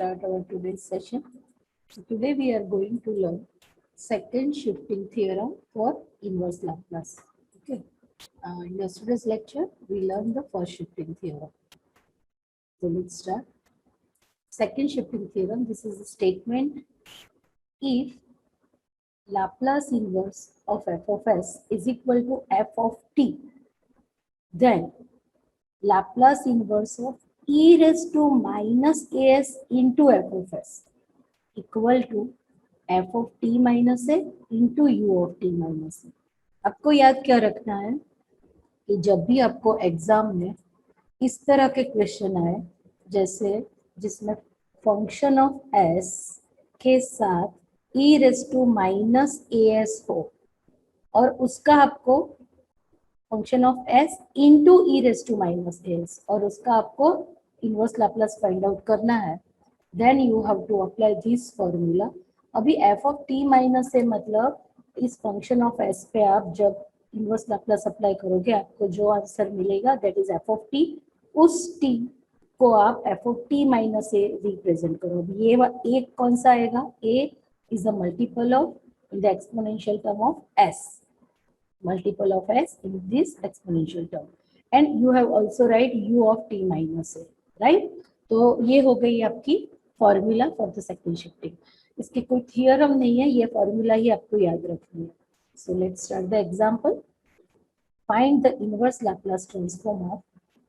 start our today's session. So today we are going to learn second shifting theorem for inverse Laplace. Okay. In yesterday's lecture, we learned the first shifting theorem. So let's start. Second shifting theorem. This is a statement: if Laplace inverse of f of s is equal to f of t, then Laplace inverse of e raised to minus as into f of s equal to f of t minus a into u of t minus a. आपको याद क्या रखना है कि जब भी आपको exam में इस तरह के क्वेश्चन आए, जैसे जिसमें फंक्शन ऑफ s के साथ e raise to minus as हो और उसका आपको function of s into e raise to minus s और उसका आपको इनवर्स लैप्लास फाइंड आउट करना है, then you have to apply this formula. अभी f of t minus a मतलब इस फंक्शन ऑफ s पे आप जब इनवर्स लैप्लास अप्लाई करोगे आपको जो आंसर मिलेगा that is f of t. उस t को आप f of t minus A represent करो. ये एक कौन सा आएगा? a is the multiple of in the exponential term of s, multiple of s in this exponential term, and you have also write u of t minus a, right? तो ये हो गई आपकी formula for the second shifting. इसकी कोई theorem नहीं है, ये फॉर्मूला ही आपको याद रखनी है. So let's start the example. Find the inverse Laplace transform of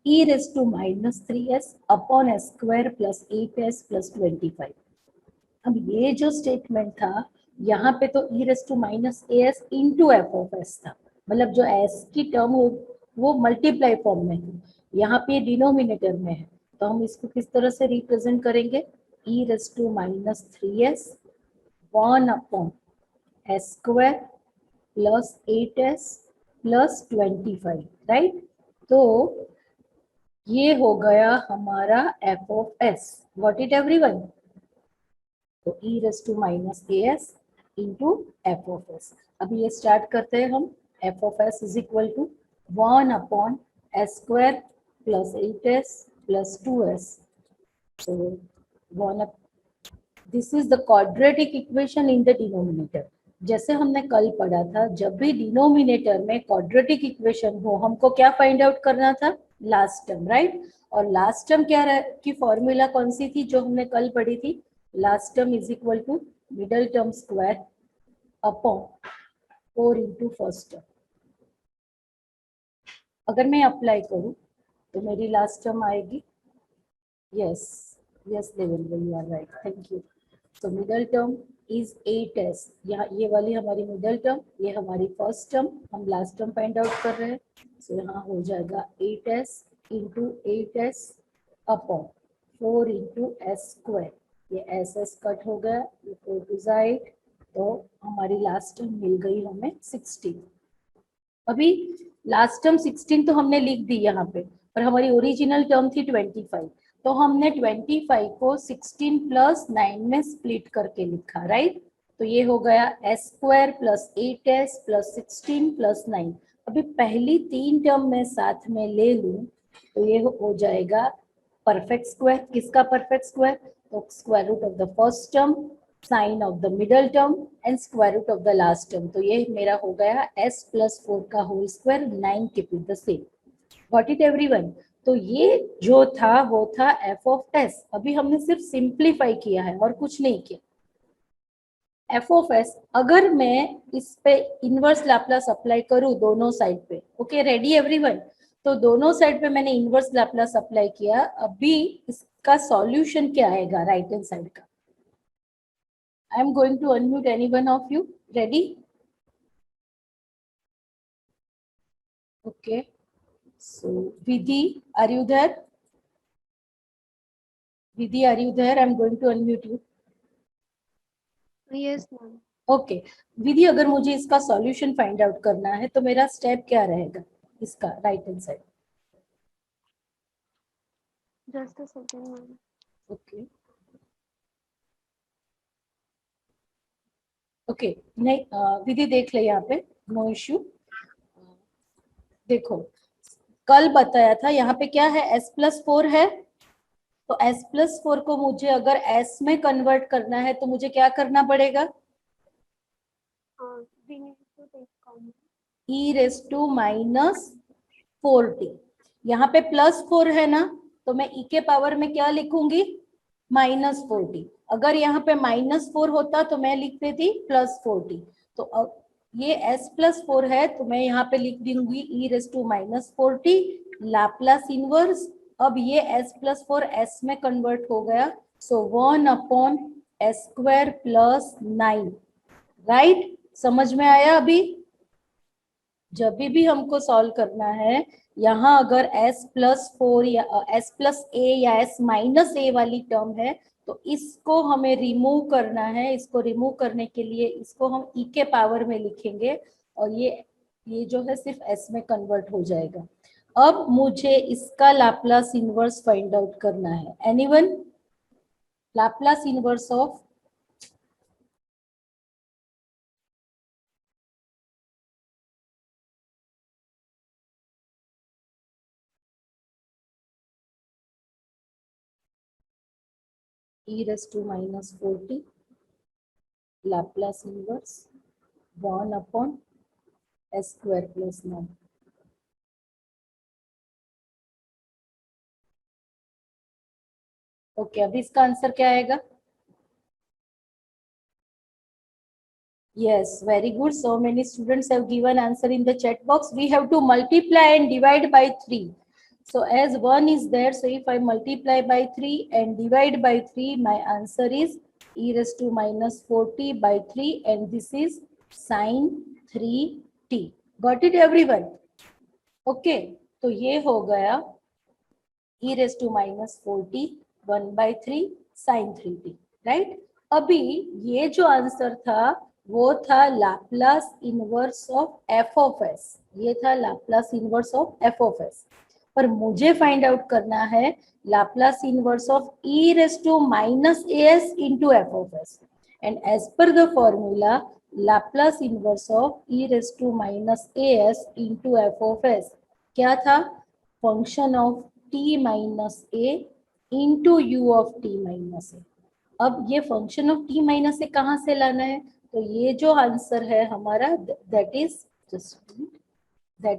e raised to minus 3s upon s square plus 8s plus 25. अब ये जो स्टेटमेंट था यहाँ पे तो e raise to minus s into f of s था, मतलब जो s की टर्म हो वो मल्टीप्लाई फॉर्म में है, यहाँ पे डिनोमिनेटर में है. तो हम इसको किस तरह से रिप्रेजेंट करेंगे? e raise to minus 3s 1 upon S square plus 8s plus 25, right? तो ये हो गया हमारा f of s. What it everyone? तो e raise to minus as into f of s. अभी ये स्टार्ट करते हैं हम. F of S is equal to 1 upon S square plus 8s plus 2s. so 1 this is the quadratic equation in the denominator. जैसे हमने कल पढ़ा था, जब भी डिनोमिनेटर में क्वाड्रेटिक इक्वेशन हो हमको क्या फाइंड आउट करना था? Last term, right? और लास्ट टर्म क्या की फॉर्मूला कौन सी थी जो हमने कल पढ़ी थी? Last term is equal to middle term square upon 4 into first term. अगर मैं अप्लाई करूं तो मेरी लास्ट टर्म आएगी. Yes yes Devendra, you are right, thank you. तो मिडल टर्म इज 8s. यहाँ ये वाली हमारी मिडल टर्म, ये हमारी फर्स्ट टर्म, हम लास्ट टर्म फाइंड आउट कर रहे हैं. सो यहाँ हो जाएगा 8s into 8s upon 4 into s square. ये एस एस कट हो गया, ये 4 टू साइड, तो हमारी लास्ट टर्म मिल गई हमें 16. अभी लास्ट टर्म 16 तो हमने लिख दी यहाँ पे, पर हमारी ओरिजिनल टर्म थी 25. तो हमने 25 को 16 प्लस 9 में स्प्लिट करके लिखा, राइट? तो ये हो गया S square plus 8s plus 16 plus 9. अभी पहली 3 टर्म में साथ में ले लूं तो ये हो जाएगा परफेक्ट स्क्वायर. किसका परफेक्ट स्क्वायर? तो square root of the first term, sign of the middle term and square root of the last term. तो ये मेरा हो गया s प्लस 4 का whole square, 9 keep it the same. Got it everyone? तो ये जो था वो था f ऑफ s. अभी हमने सिर्फ सिंप्लीफाई किया है और कुछ नहीं किया. f ऑफ s अगर मैं इस पे इनवर्स लैप्लास अप्लाई करूं दोनों साइड पे, ओके रेडी एवरीवन? तो दोनों साइड पे मैंने इनवर्स लैप्लास अप्लाई किया. अभी इसका सॉल्यूशन क्या आएगा राइट हैंड साइड का? I am going to unmute anyone of you. Ready? Okay, so Vidhi, are you there? Vidhi, are you there? I am going to unmute you. Yes ma'am. Okay Vidhi, अगर मुझे इसका solution find out करना है तो मेरा step क्या रहेगा इसका right hand side? Just a second ma'am. Okay okay, नहीं विधि देख ले यहाँ पे, नो इश्यू. देखो कल बताया था यहाँ पे क्या है, s प्लस 4 है, तो s+4 को मुझे अगर s में कन्वर्ट करना है तो मुझे क्या करना पड़ेगा? We need to take common. e⁻⁴t। यहाँ पे +4 है ना, तो मैं e के पावर में क्या लिखूंगी? -4t। अगर यहाँ पे -4 होता तो मैं लिख देती +4t। तो अब ये s+4 है तो मैं यहाँ पे लिख दूंगी e⁻⁴t लाप्लास इनवर्स। अब ये s+4 s में कन्वर्ट हो गया, सो 1/s² + 9। राइट, समझ में आया? अभी जब भी हमको सॉल्व करना है, यहाँ अगर s+4 या s+a या s-a वाली टर्म है तो इसको हमें रिमूव करना है। इसको रिमूव करने के लिए इसको हम e के पावर में लिखेंगे और ये जो है सिर्फ s में कन्वर्ट हो जाएगा। अब मुझे इसका लाप्लास इनवर्स फाइंड आउट करना है। Anyone? Laplace inverse of e⁻⁴t Laplace inverse 1/s² + 9। Okay, अभी इसका आंसर क्या आएगा? Yes, very good. So many students have given answer in the chat box. We have to multiply and divide by 3. So as 1 is there, so if I multiply by 3 and divide by 3, my answer is e⁻⁴t by 3 and this is sin 3t. Got it everyone? Okay, तो ये हो गया e⁻⁴t 1/3 sin 3t, right? अभी ये जो answer था वो था लाप्लास इनवर्स ऑफ f ऑफ s। ये था लाप्लास इनवर्स ऑफ f ऑफ s। पर मुझे फाइंड आउट करना है Laplace inverse of e⁻⁴as into f of s। And as per the formula Laplace inverse of e⁻⁴as into f of s क्या था? Function of t-a into u of t-a। अब ये function of t-a कहाँ से लाना है? तो ये जो आंसर है हमारा दैट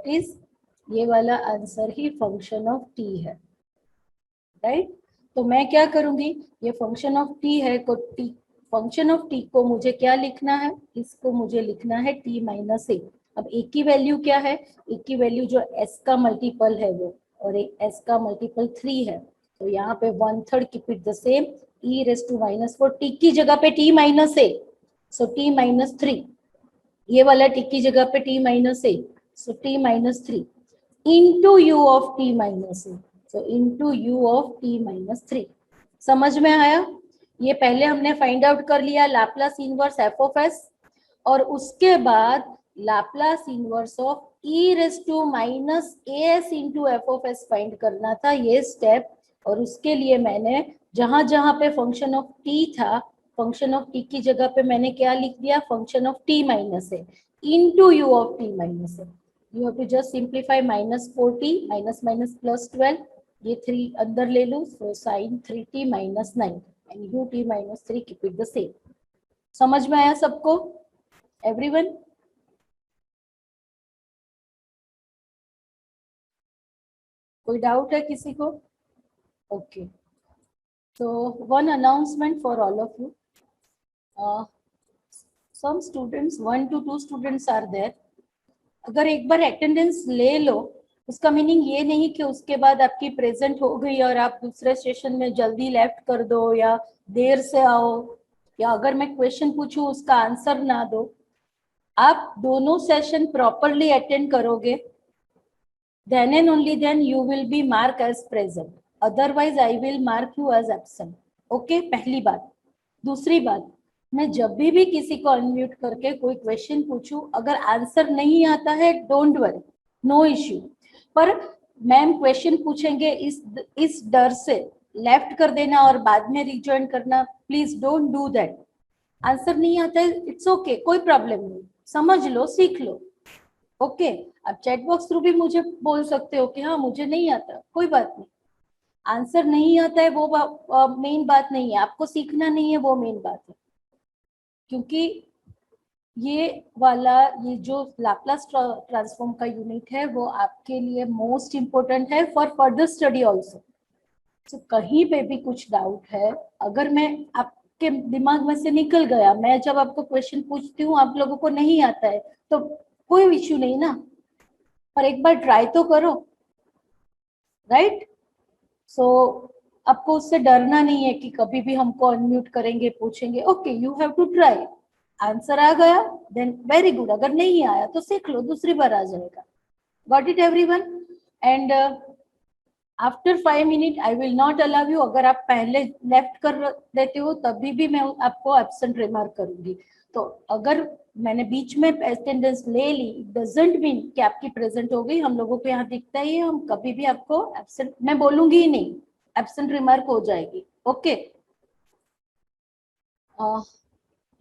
इज ये वाला answer he function of t है, राइट? तो मैं क्या करूंगी, ये फंक्शन ऑफ t है तो फंक्शन ऑफ t को मुझे क्या लिखना है? इसको मुझे लिखना है t-a। अब a की वैल्यू क्या है? a की वैल्यू जो s का मल्टीपल है वो, और एक s का मल्टीपल 3 है, तो यहाँ पे 1/3 keep it the same, e⁻⁴ t की जगह पे t-a, सो t-3। ये वाला t की जगह पे t-a, so t-3 into u of t-a, so into u of t-3। समझ में आया? ये पहले हमने फाइंड आउट कर लिया लाप्लास इनवर्स f ऑफ s, और उसके बाद Laplace inverse of e⁻⁴as into f of s find करना था, ये स्टेप। और उसके लिए मैंने जहां जहां पे फंक्शन ऑफ t था, फंक्शन ऑफ t की जगह पे मैंने क्या लिख दिया? Function of t-a into u of t-a। You have to just simplify -4t -+ 12, ये 3 अंदर ले लूं, so sin 3t - 9 and ut-3 keep it the same. समझ में आया सबको एवरीवन? कोई डाउट है किसी को? Okay, so one announcement for all of you. Some students, 1 to 2 students are there. अगर एक बार अटेंडेंस ले लो उसका मीनिंग ये नहीं कि उसके बाद आपकी प्रेजेंट हो गई और आप दूसरे सेशन में जल्दी लेफ्ट कर दो या देर से आओ, या अगर मैं क्वेश्चन पूछूं उसका आंसर ना दो। आप दोनों सेशन प्रॉपरली अटेंड करोगे, then and only then you will be marked as present, otherwise I will mark you as absent. Okay, पहली बात। दूसरी बात, मैं जब भी किसी को अनम्यूट करके कोई क्वेश्चन पूछूं, अगर आंसर नहीं आता है डोंट वरी, नो इश्यू, पर मैम क्वेश्चन पूछेंगे इस डर से लेफ्ट कर देना और बाद में रिज्वाइन करना, please don't do that. Answer नहीं आता है, इट्स ओके, कोई प्रॉब्लम नहीं, समझ लो, सीख लो। ओके, आप चैट बॉक्स थ्रू भी मुझे बोल सकते हो कि हाँ मुझे नहीं आता, कोई बात नहीं। आंसर नहीं आता है वो मेन बात नहीं है, आपको सीखना नहीं है वो मेन बात है, क्योंकि ये जो लाप्लास ट्रांसफॉर्म का यूनिट है वो आपके लिए मोस्ट इम्पोर्टेंट है फॉर फर्दर स्टडी ऑल्सो। तो कहीं पे भी कुछ डाउट है, अगर मैं आपके दिमाग में से निकल गया, मैं जब आपको क्वेश्चन पूछती हूँ आप लोगों को नहीं आता है, तो कोई इश्यू नहीं ना, पर एक बार ट्राई तो करो, राइट। सो आपको उससे डरना नहीं है कि कभी भी हमको अनम्यूट करेंगे पूछेंगे, okay you have to try. Answer आ गया देन वेरी गुड, अगर नहीं आया तो सीख लो, दूसरी बार आ जाएगा। Got it everyone? And after 5 minute I will not allow you, अगर आप पहले लेफ्ट कर देते हो तभी भी मैं आपको एब्सेंट रिमार्क करूंगी। तो अगर मैंने बीच में अटेंडेंस ले ली, इट डजंट मीन कि आपकी प्रेजेंट हो गई, हम लोगों को यहाँ दिखता ही है, हम कभी भी आपको एब्सेंट मैं बोलूंगी ही नहीं, एब्सेंट रिमार्क हो जाएगी। ओके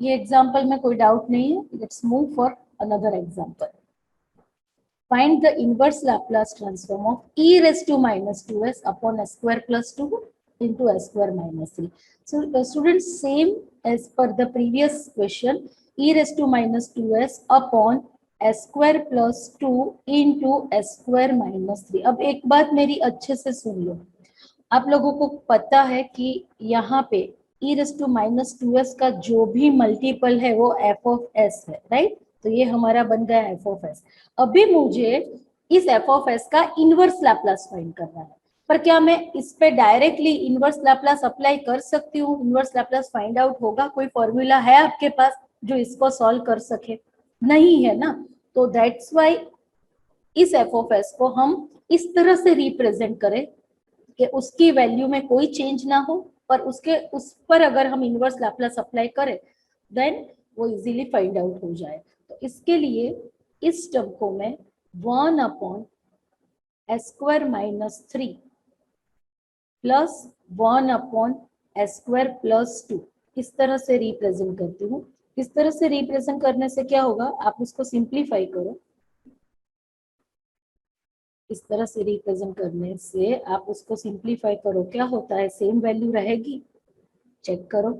ये एग्जाम्पल में कोई डाउट नहीं है, let's move for another example. Find the inverse Laplace transform of e raised to minus 2s upon s square plus 2 into s square minus 3. So students, same as per the previous question, e raised to minus 2s upon s square plus 2 into s square minus 3. अब एक बात मेरी अच्छे से सुन लो, आप लोगों को पता है कि यहाँ पे e raised to minus 2s का जो भी मल्टीपल है वो f of s है, राइट। तो ये हमारा बन गया एफ ऑफ एस। अभी मुझे इस एफ ऑफ एस का इनवर्स लैप्लास फाइंड करना है, पर क्या मैं इस पे डायरेक्टली इनवर्स लैप्लास अप्लाई कर सकती हूँ? इनवर्स लैप्लास फाइंड आउट होगा? कोई फॉर्मूला है आपके पास जो इसको सॉल्व कर सके? नहीं है ना। तो दैट्स वाई इस एफ ऑफ एस को हम इस तरह से रिप्रेजेंट करें कि उसकी वैल्यू में कोई चेंज ना हो, पर उस पर अगर हम इनवर्स लैप्लास अप्लाई करें देन वो इजीली फाइंड आउट हो जाए। तो इसके लिए इस टर्म को मैं 1 upon S square minus 3 plus 1 upon S square plus 2 इस तरह से रिप्रेजेंट करती हूँ। इस तरह से रिप्रेजेंट करने से क्या होगा, आप उसको सिंप्लीफाई करो। इस तरह से रिप्रेजेंट करने से आप उसको सिंप्लीफाई करो, क्या होता है, सेम वैल्यू रहेगी। चेक करो,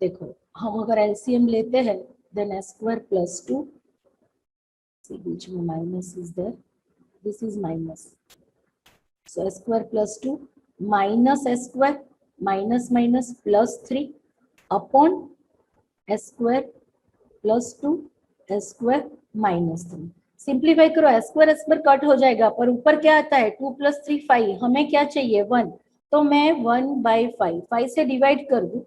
देखो हम अगर एलसीएम लेते हैं देन एस स्क्वायर प्लस 2, बीच में minus is there, this is minus, so s square plus 2 minus s square minus minus plus 3 upon S square plus 2 s square minus 3। Simplify करो, एस स्क्वायर कट हो जाएगा, पर ऊपर क्या आता है 2 + 3 5, हमें क्या चाहिए 1, तो मैं 1/5 5 से डिवाइड कर दूं,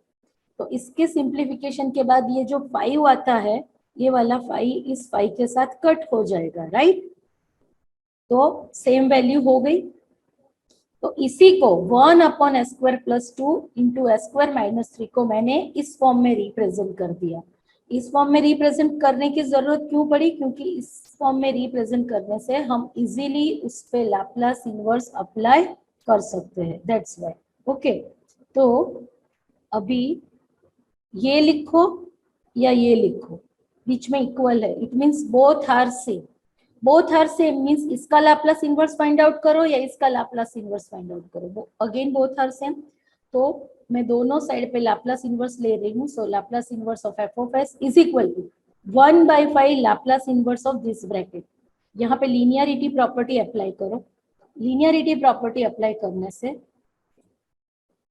तो इसके सिंप्लीफिकेशन के बाद ये जो 5 आता है, ये वाला 5 इस 5 के साथ कट हो जाएगा, राइट। तो सेम वैल्यू हो गई। तो इसी को 1 upon S square plus 2 into s square minus 3 को मैंने इस फॉर्म में रिप्रेजेंट कर दिया। इस फॉर्म में रिप्रेजेंट करने की जरूरत क्यों पड़ी, क्योंकि इस फॉर्म में रिप्रेजेंट करने से हम इजीली उस पे लैप्लास इनवर्स अप्लाई कर सकते हैं, दैट्स व्हाई। ओके, तो अभी ये लिखो या ये लिखो, बीच में इक्वल है, it means both are same. Both are same means इसका लैप्लास इनवर्स फाइंड आउट करो या इसका लैप्लास इनवर्स फाइंड आउट करो, अगेन बोथ आर सेम। तो मैं दोनों साइड पे लैप्लास इनवर्स ले रही हूँ, so Laplace inverse of F of S is equal to 1/5 Laplace inverse of this bracket. यहाँ पे लीनियरिटी प्रॉपर्टी अप्लाई करो। लीनियरिटी प्रॉपर्टी अप्लाई करने से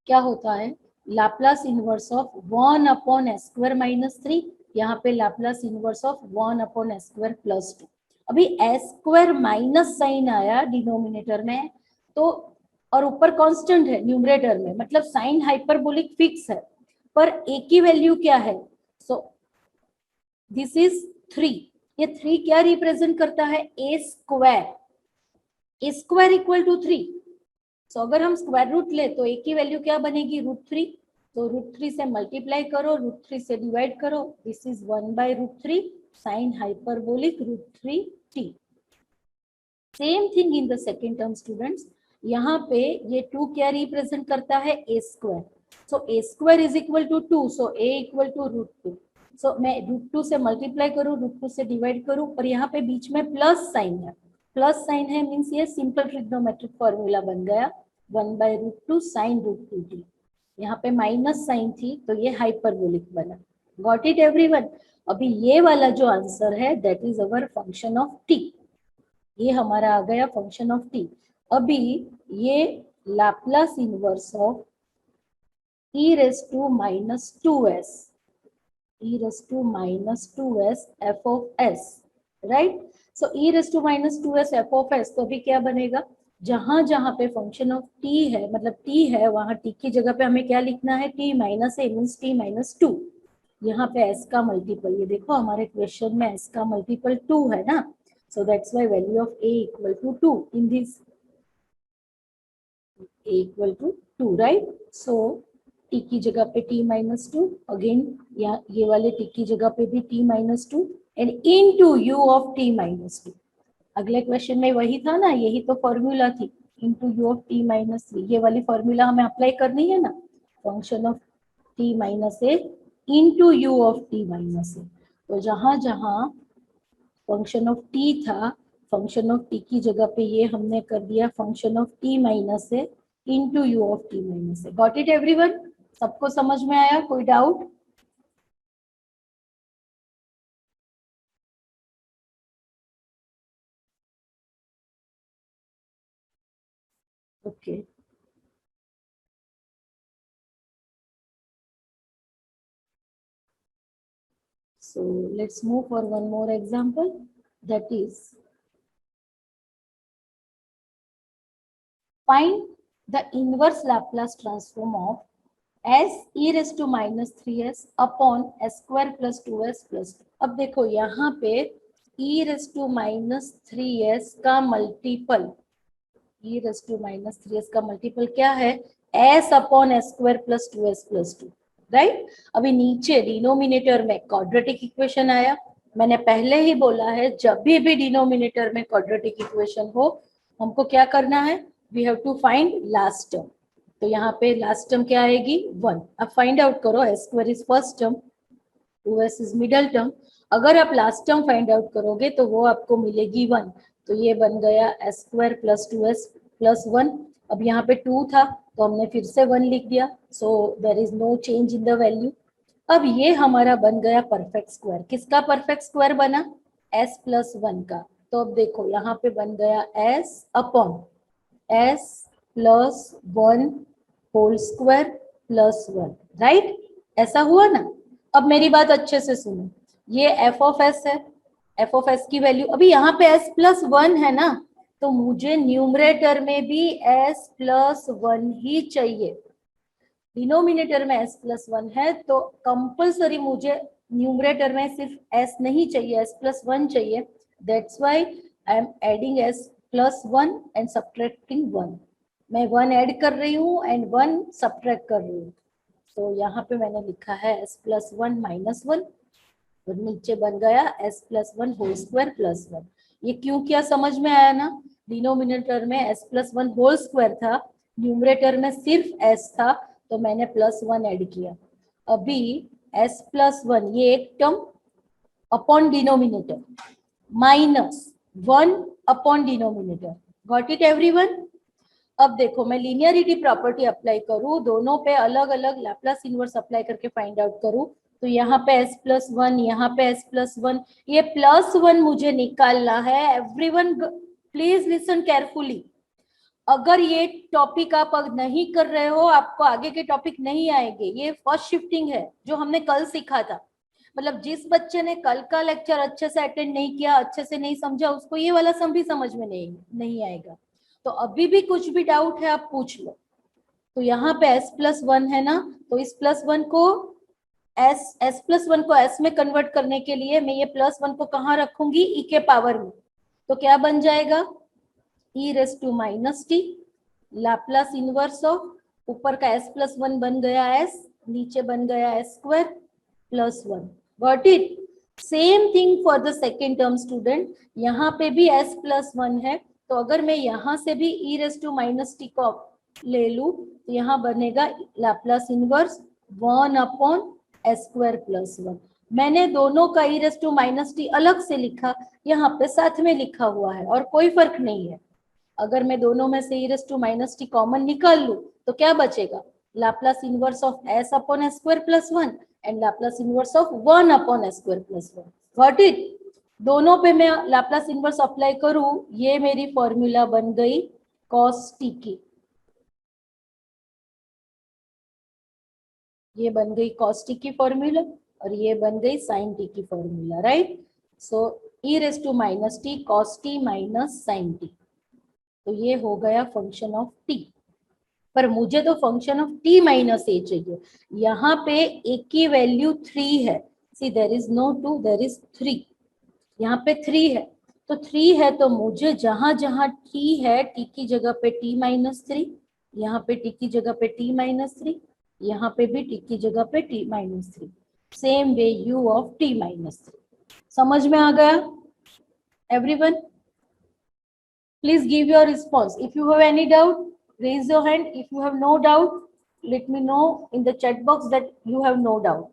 क्या होता है, Laplace inverse of 1 upon S square minus 3, यहाँ पे Laplace inverse of 1 upon S square plus 2। अभी एस स्क्वायर माइनस साइन आया डिनोमिनेटर में, तो और ऊपर कांस्टेंट है न्यूमरेटर में, मतलब साइन हाइपरबोलिक फिक्स है, पर एक ही वैल्यू क्या है, सो दिस इज 3। ये 3 क्या रिप्रेजेंट करता है, a square, a square equal to 3। So अगर हम स्क्वायर रूट ले तो एक ही वैल्यू क्या बनेगी, √3। तो √3 से मल्टीप्लाई करो, √3 से डिवाइड करो, this is 1/√3 sine hyperbolic √3t। Same thing in the second term students, यहाँ पे ये 2 क्या रिप्रेजेंट करता है, a square. So a square is equal to 2, so a equal to √2। So मैं √2 से मल्टीप्लाई करूँ, √2 से डिवाइड करूँ, और यहाँ पे बीच में प्लस साइन है, प्लस साइन है मीन्स ये सिंपल ट्रिग्नोमेट्रिक फॉर्मूला बन गया 1/√2 sin √2t। यहाँ पे माइनस साइन थी तो ये हाइपरबोलिक बना। Got it everyone? अभी ये वाला जो आंसर है that is our function of T. ये हमारा आ गया फंक्शन ऑफ टी। अभी ये Laplace inverse of e raised to minus 2s f of s, right? So e raised to minus 2s f of s, तो अभी क्या बनेगा? जहां जहां पे फंक्शन ऑफ t है, मतलब t है, वहां t की जगह पे हमें क्या लिखना है? t minus a means t minus 2। यहाँ पे s का मल्टीपल, ये देखो हमारे क्वेश्चन में s का मल्टीपल 2 है ना, so that's why value of a equal to 2 in this, a equal to 2, right? So t की जगह पे t माइनस 2, अगेन ये वाले t की जगह पे भी t minus 2 and into u of t minus 2। अगले क्वेश्चन में वही था ना, यही तो फॉर्मूला थी, into u of t minus 3। ये वाली फॉर्मूला हमें अप्लाई करनी है ना, function of t minus a into u of t minus a. तो जहां जहां फंक्शन ऑफ t था, फंक्शन ऑफ t की जगह पे ये हमने कर दिया function of t minus a into u of t minus a. Got it everyone? सबको समझ में आया? कोई doubt? Okay, so let's move for one more example, that is find the inverse Laplace transform of s e raised to minus 3s upon s square plus 2s plus 2। अब देखो यहाँ पे e raised to minus 3s का multiple, e raised to minus 3s का multiple क्या है? s upon s square plus 2s plus 2, right? अभी नीचे डिनोमिनेटर में क्वाड्रेटिक इक्वेशन आया। मैंने पहले ही बोला है जब भी डिनोमिनेटर में क्वाड्रेटिक इक्वेशन हो हमको क्या करना है? We have to find last term. तो यहाँ पे लास्ट टर्म क्या आएगी? 1। अब फाइंड आउट करो, s square is first term, 2s is middle term. अगर आप लास्ट टर्म फाइंड आउट करोगे तो वो आपको मिलेगी 1। तो ये बन गया s square plus 2s plus 1। अब यहाँ पे 2 था तो हमने फिर से 1 लिख दिया, so there is no change in the value. अब ये हमारा बन गया परफेक्ट स्क्वायर। किसका परफेक्ट स्क्वायर बना? s प्लस 1 का। तो अब देखो यहाँ पे बन गया s upon s plus 1 whole square plus 1, right? ऐसा हुआ ना? अब मेरी बात अच्छे से सुनो, ये f ऑफ s है, f ऑफ s की वैल्यू, अभी यहाँ पे s प्लस 1 है ना, तो मुझे न्यूमरेटर में भी s प्लस 1 ही चाहिए। डिनोमिनेटर में s प्लस 1 है तो कंपल्सरी मुझे न्यूमरेटर में सिर्फ s नहीं चाहिए, s प्लस 1 चाहिए। That's why I am adding s plus 1 and subtracting 1। मैं 1 ऐड कर रही हूँ एंड 1 सब्ट्रैक्ट कर रही हूँ। तो यहाँ पे मैंने लिखा है s प्लस 1 माइनस 1 और नीचे बन गया s plus 1 whole square plus 1। ये क्यों किया समझ में आया ना? डिनोमिनेटर में s प्लस 1 होल स्क्वायर था, न्यूमरेटर में सिर्फ s था तो मैंने प्लस 1 ऐड किया। अभी s प्लस 1 ये एक term upon denominator minus 1 upon denominator. Got it everyone? अब देखो मैं लीनियरिटी प्रॉपर्टी अप्लाई करूं, दोनों पे अलग अलग लैप्लास इनवर्स अप्लाई करके फाइंड आउट करूं, तो यहाँ पे s प्लस 1, यहाँ पे s प्लस 1, ये प्लस 1 मुझे निकालना है। Everyone please listen carefully. अगर ये टॉपिक आप नहीं कर रहे हो आपको आगे के टॉपिक नहीं आएंगे। ये फर्स्ट शिफ्टिंग है जो हमने कल सीखा था। मतलब जिस बच्चे ने कल का लेक्चर अच्छे से अटेंड नहीं किया, अच्छे से नहीं समझा, उसको ये वाला सम भी समझ में नहीं आएगा। तो अभी भी कुछ भी डाउट है आप पूछ लो। तो यहाँ पे s प्लस 1 है ना, तो इस प्लस 1 को s प्लस 1 को s में कन्वर्ट करने के लिए मैं ये प्लस 1 को कहाँ रखूंगी? e के पावर में। तो क्या बन जाएगा? e raise to minus t, Laplace inverse of, ऊपर का s प्लस 1 बन गया s, नीचे बन गया s square plus 1। Got it? Same thing for the second term student, यहाँ पे भी s प्लस 1 है, तो अगर मैं यहाँ से भी e raise to minus t को ले लूं तो यहाँ बनेगा Laplace inverse 1 upon s square plus 1। मैंने दोनों का e raise to minus t अलग से लिखा, यहाँ पे साथ में लिखा हुआ है और कोई फर्क नहीं है। अगर मैं दोनों में से e raise to minus t common निकाल लूं तो क्या बचेगा, Laplace inverse of s upon s square plus 1 and Laplace inverse of 1 upon s square plus 1। Got it. दोनों पे मैं लाप्लास इनवर्स अप्लाई करूं, ये मेरी फॉर्मूला बन गई cos t की, ये बन गई cos t की फॉर्मूला और ये बन गई sin t की formula, right. So e raise to minus t cos t minus sin t, तो ये हो गया फंक्शन ऑफ t। पर मुझे तो function of t minus a चाहिए। यहाँ पे a की वैल्यू 3 है, see there is no 2, there is 3, यहाँ पे 3 है, तो 3 है तो मुझे जहां जहां t है, t की जगह पे t माइनस 3, यहाँ पे t की जगह पे t माइनस 3, यहाँ पे भी t की जगह पे t minus 3, same way u of t minus 3। समझ में आ गया everyone? Please give your response. If you have any doubt, raise your hand. If you have no doubt, let me know in the chat box that you have no doubt.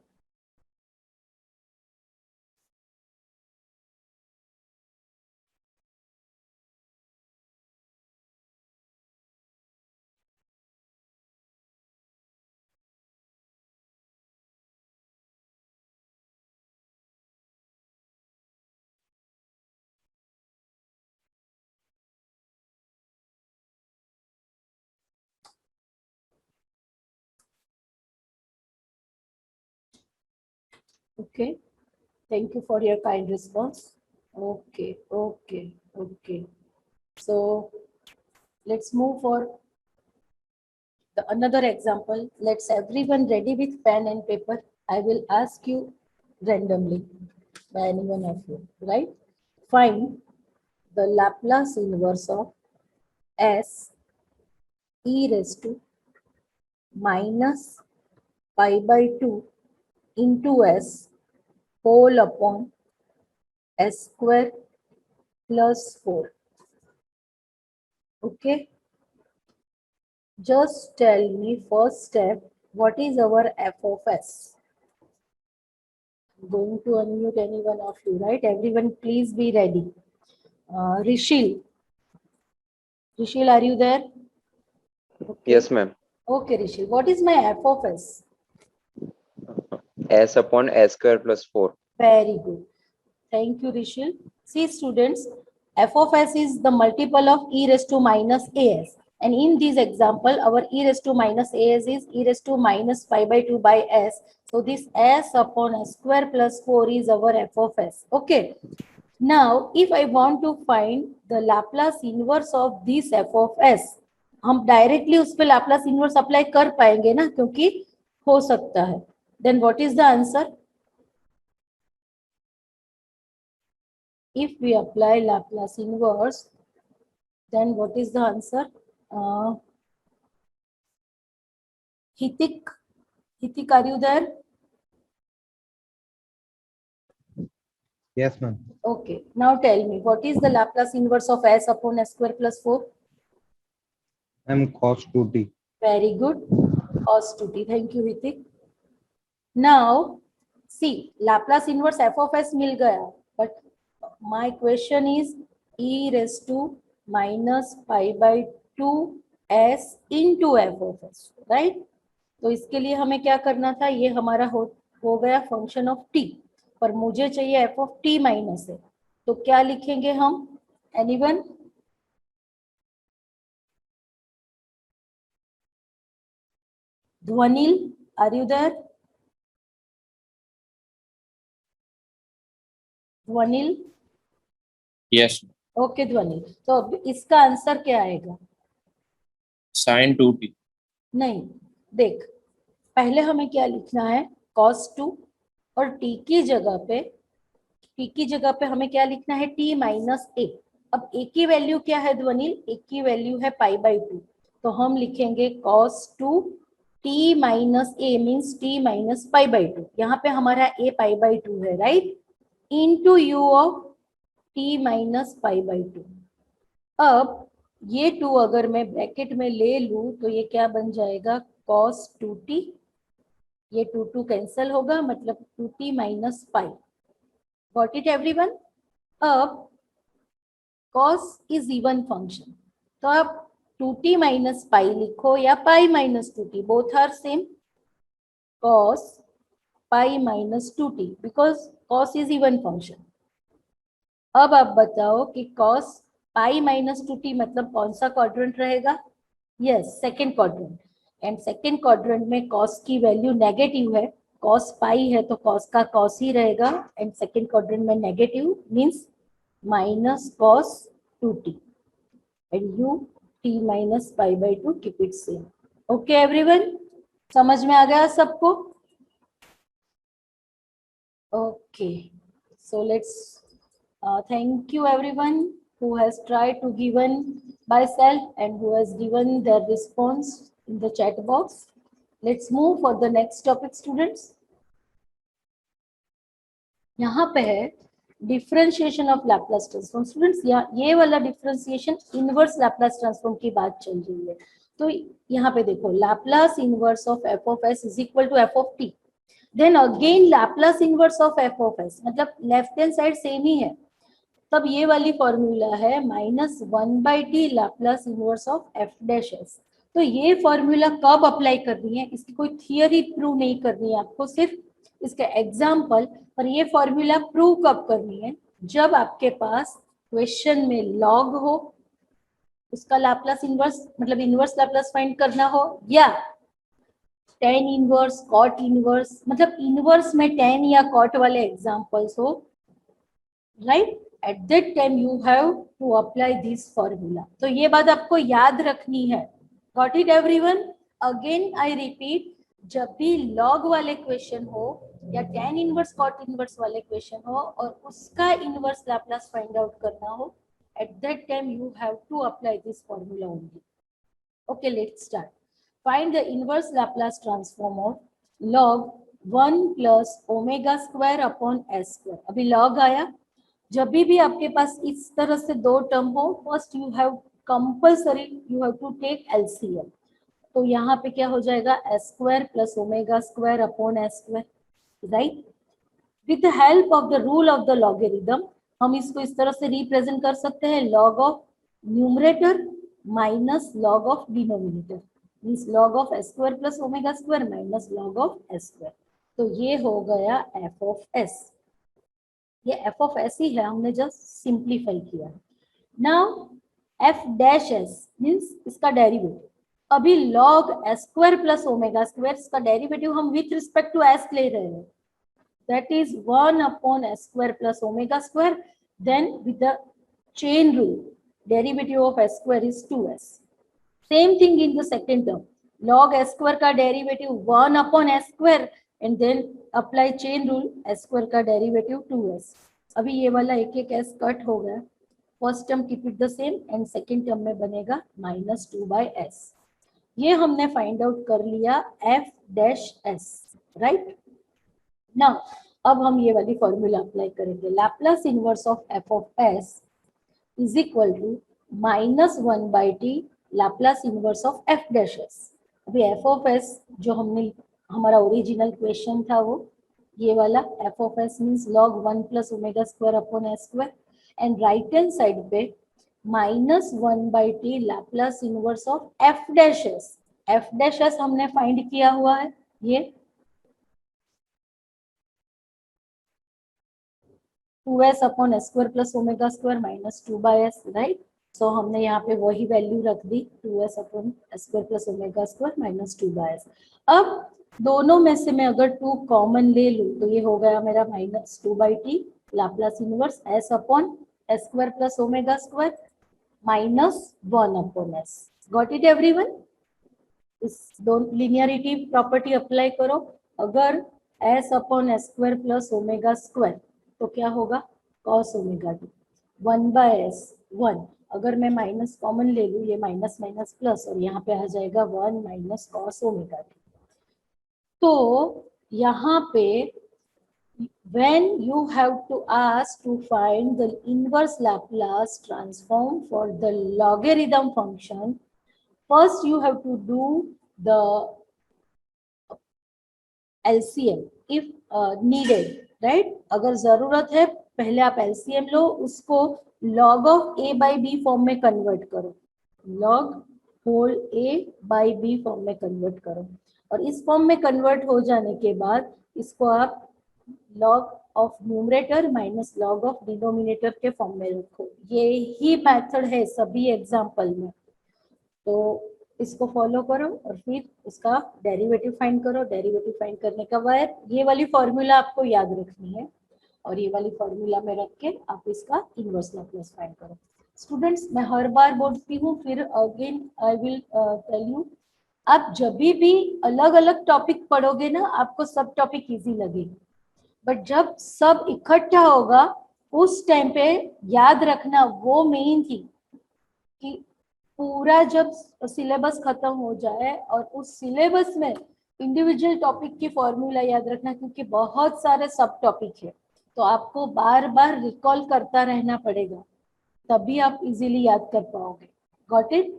Okay. Thank you for your kind response. Okay, okay, okay. So let's move for the another example. Let's everyone ready with pen and paper. I will ask you randomly by any one of you, right? Find the Laplace inverse of s e raised to minus pi by 2 into s whole upon s square plus 4. Okay, just tell me first step, what is our f of s? I'm going to unmute any one of you, right? Everyone please be ready. Rishil, are you there? Okay. Yes, ma'am. Okay, Rishil, what is my f of s? S upon S square plus 4. Very good. Thank you, Rishil. See, students, f of s is the multiple of e raised to minus as. And in this example, our e raised to minus as is e raised to minus pi by 2 by s. So this s upon s square plus 4 is our f of s. Okay. Now, if I want to find the Laplace inverse of this f of s, हम directly उस पे Laplace inverse apply कर पाएंगे ना, क्योंकि हो सकता है. Then what is the answer? If we apply Laplace inverse, then what is the answer? Hithik, are you there? Yes, ma'am. Okay, now tell me, what is the Laplace inverse of s upon s square plus 4? I'm cos 2t. Very good, cos 2t. Thank you, Hithik. Now, see, Laplace inverse f of s मिल गया, but my question is e raised to minus pi by 2 s into f of s, right? तो इसके लिए हमें क्या करना था, ये हमारा हो गया फंक्शन ऑफ t, पर मुझे चाहिए f ऑफ t माइनस है, तो क्या लिखेंगे हम? Anyone? Dhvanil, are you there? Dhvanil? Yes, okay Dhvanil, तो अब इसका आंसर क्या आएगा? sin 2t. नहीं, देख, पहले हमें क्या लिखना है, cos 2, और t की जगह पे हमें क्या लिखना है, t माइनस ए। अब a की वैल्यू क्या है ध्वनिल? a की वैल्यू है पाई बाई 2, तो हम लिखेंगे cos 2 t minus A means t minus pi by 2। यहाँ पे हमारा a पाई बाई 2 है, right, into u of t minus pi by 2। अब ये 2 अगर मैं ब्रैकेट में ले लूं तो ये क्या बन जाएगा, cos 2t ये 2 कैंसिल होगा, मतलब 2t minus pi. Got it everyone? अब cos इज इवन फंक्शन, तो आप 2t माइनस पाई लिखो या pi minus 2t, both are same. cos pi minus 2t because cos is even function. अब आप बताओ कि cos पाई माइनस 2t मतलब कौन सा क्वाड्रेंट रहेगा? Yes, second quadrant. And second quadrant में cos की वैल्यू नेगेटिव है, cos पाई है तो cos का cos ही रहेगा, एंड सेकेंड क्वाड्रेंट में negative means minus cos 2t and u t minus pi by 2, keep it same. Okay everyone, समझ में आ गया सबको? Okay, so let's thank you everyone who has tried to given by self and who has given their response in the chat box. Let's move for the next topic students. यहाँ पे है differentiation of Laplace transform. Students ये वाला differentiation inverse Laplace transform की बात चल रही है। तो यहाँ पे देखो, Laplace inverse of F of S is equal to f of t, then again Laplace inverse of F of s, मतलब लेफ्ट हैंड साइड सेम ही है, तब ये वाली फॉर्मूला है minus 1/t Laplace inverse of F dash s. तो ये formula कब अप्लाई करनी है, इसकी कोई थियरी प्रूव नहीं करनी है आपको, सिर्फ इसका एग्जाम्पल। पर ये फॉर्मूला प्रूव कब करनी है? जब आपके पास क्वेश्चन में लॉग हो, उसका लैप्लास इनवर्स मतलब इनवर्स लैप्लास फाइंड करना हो, या tan इनवर्स, कॉट इनवर्स, मतलब इनवर्स में tan या कॉट वाले एग्जांपल्स हो, right? At that time you have to apply this formula. तो ये बात आपको याद रखनी है। Got it everyone? Again I repeat, जब भी लॉग वाले क्वेश्चन हो या tan इनवर्स कॉट इनवर्स वाले क्वेश्चन हो और उसका इनवर्स लैप्लास फाइंड आउट करना हो, at that time you have to apply this formula only. Okay, let's start. Find the inverse Laplace transform of log 1 plus omega square upon S square. अभी log आया, जब भी आपके पास इस तरह से दो टर्म हो, first you have compulsory you have to take LCM. तो यहाँ पे क्या हो जाएगा? S square plus omega square upon S square, right? With the help of the rule of the logarithm हम इसको इस तरह से रिप्रेजेंट कर सकते हैं, log of numerator minus log of denominator, means log of s square plus omega square minus log of s square. तो ये हो गया एफ ऑफ एस। ये एफ ऑफ एस ही है, हमने जस्ट सिंप्लीफाई किया। Now F dash S means इसका derivative. अभी log S square plus omega square, इसका डेरिवेटिव हम विथ रिस्पेक्ट टू एस ले रहे हैं, that is 1 upon s square plus omega square. Then with the chain rule, derivative of s square is 2s. Same thing in the second term, log s square का derivative 1 upon s square and then apply chain rule, s square का derivative 2s. अभी ये वाला एक एक s cut हो गया, first term keep it the same and second term में बनेगा माइनस 2/s। ये हमने फाइंड आउट कर लिया f डैश s, राइट? ना अब हम ये वाली फॉर्मूला अप्लाई करेंगे, Laplace inverse of F of S is equal to minus 1/t Laplace inverse of F dash S. अभी एफ ऑफ एस जो हमने हमारा ओरिजिनल क्वेश्चन था वो ये वाला F of S means log 1 plus omega square upon S square, and right hand side पे minus 1/t Laplace inverse of F dash S. F dash S हमने find किया हुआ है, ये 2s upon S square plus omega square minus 2/s, right? So हमने यहाँ पे वही वैल्यू रख दी, 2s upon S square plus omega square minus 2/s। अब दोनों में से मैं अगर 2 कॉमन ले लूँ तो ये हो गया मेरा minus 2/t Laplace inverse s upon S square plus omega square minus 1 upon s। Got it everyone? इस दोनों लिनियरिटी प्रॉपर्टी अप्लाई करो। अगर s upon S square plus omega square तो क्या होगा? cos omega T 1/s 1। अगर मैं minus common ले लूँ, ये माइनस माइनस प्लस और यहाँ पे आ जाएगा 1 माइनस cos ओमेगा टी। तो यहाँ पे when you have to ask to find the inverse Laplace transform for the logarithm function, first you have to do the LCM if needed, right? अगर जरूरत है पहले आप LCM लो, उसको log of A by B form में convert करो, log whole A by B form में convert करो, और इस फॉर्म में कन्वर्ट हो जाने के बाद इसको आप log of numerator minus log of denominator के फॉर्म में रखो। ये ही मेथड है सभी एग्जाम्पल में, तो इसको फॉलो करो और फिर उसका डेरिवेटिव फाइंड करो। डेरिवेटिव फाइंड करने का बाद ये वाली फॉर्मूला आपको याद रखनी है, और ये वाली फॉर्मूला में रख के आप इसका इनवर्स लैप्लास फाइंड करो। स्टूडेंट्स, मैं हर बार बोलती हूँ, फिर again I will tell you, आप जब भी अलग अलग टॉपिक पढ़ोगे ना, आपको सब टॉपिक इजी लगेगी, बट जब सब इकट्ठा होगा उस टाइम पे याद रखना वो मेन थी कि पूरा जब सिलेबस खत्म हो जाए और उस सिलेबस में इंडिविजुअल टॉपिक की फॉर्मूला याद रखना, क्योंकि बहुत सारे सब टॉपिक है, तो आपको बार बार रिकॉल करता रहना पड़ेगा, तभी आप इजीली याद कर पाओगे। Got it?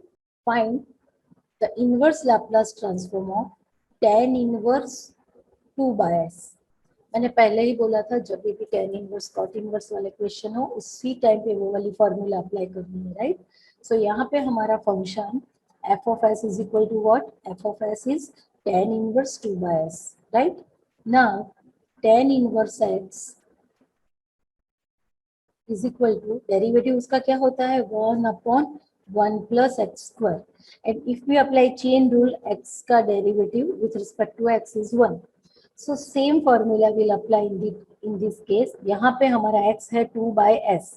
Find the inverse Laplace transform of tan inverse 2/s। मैंने पहले ही बोला था, जब भी tan इनवर्स cot इनवर्स वाले क्वेश्चन हो उसी टाइम पे वो वाली फॉर्मूला अप्लाई करनी है, राइट? सो यहाँ पे हमारा function f of s is equal to what? f of s is tan inverse 2/s, right? Now tan inverse x is equal to derivative उसका क्या होता है? 1/1 plus x square, and if we apply chain rule, x का derivative with respect to x is 1. So same formula will apply in this case. यहाँ पे हमारा x है 2/s.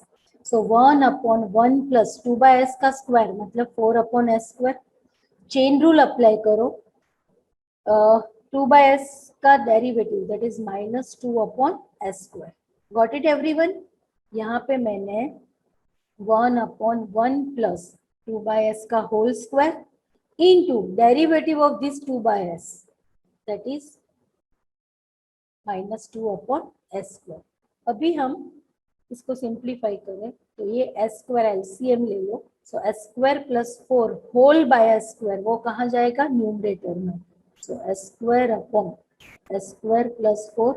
So 1/1 plus 2/s का स्क्वायर मतलब 4/s square. Chain rule apply करो, 2/s का derivative that is -2/s square. Got it everyone? यहाँ पे मैंने 1/1 plus 2/s का whole square into derivative of this 2/s that is -2/s square. अभी हम इसको सिंप्लीफाई करें तो ये s स्क्वायर एलसीएम ले लो, so s square plus 4 whole by s square वो कहाँ जाएगा? न्यूमरेटर में। So s square upon s square plus 4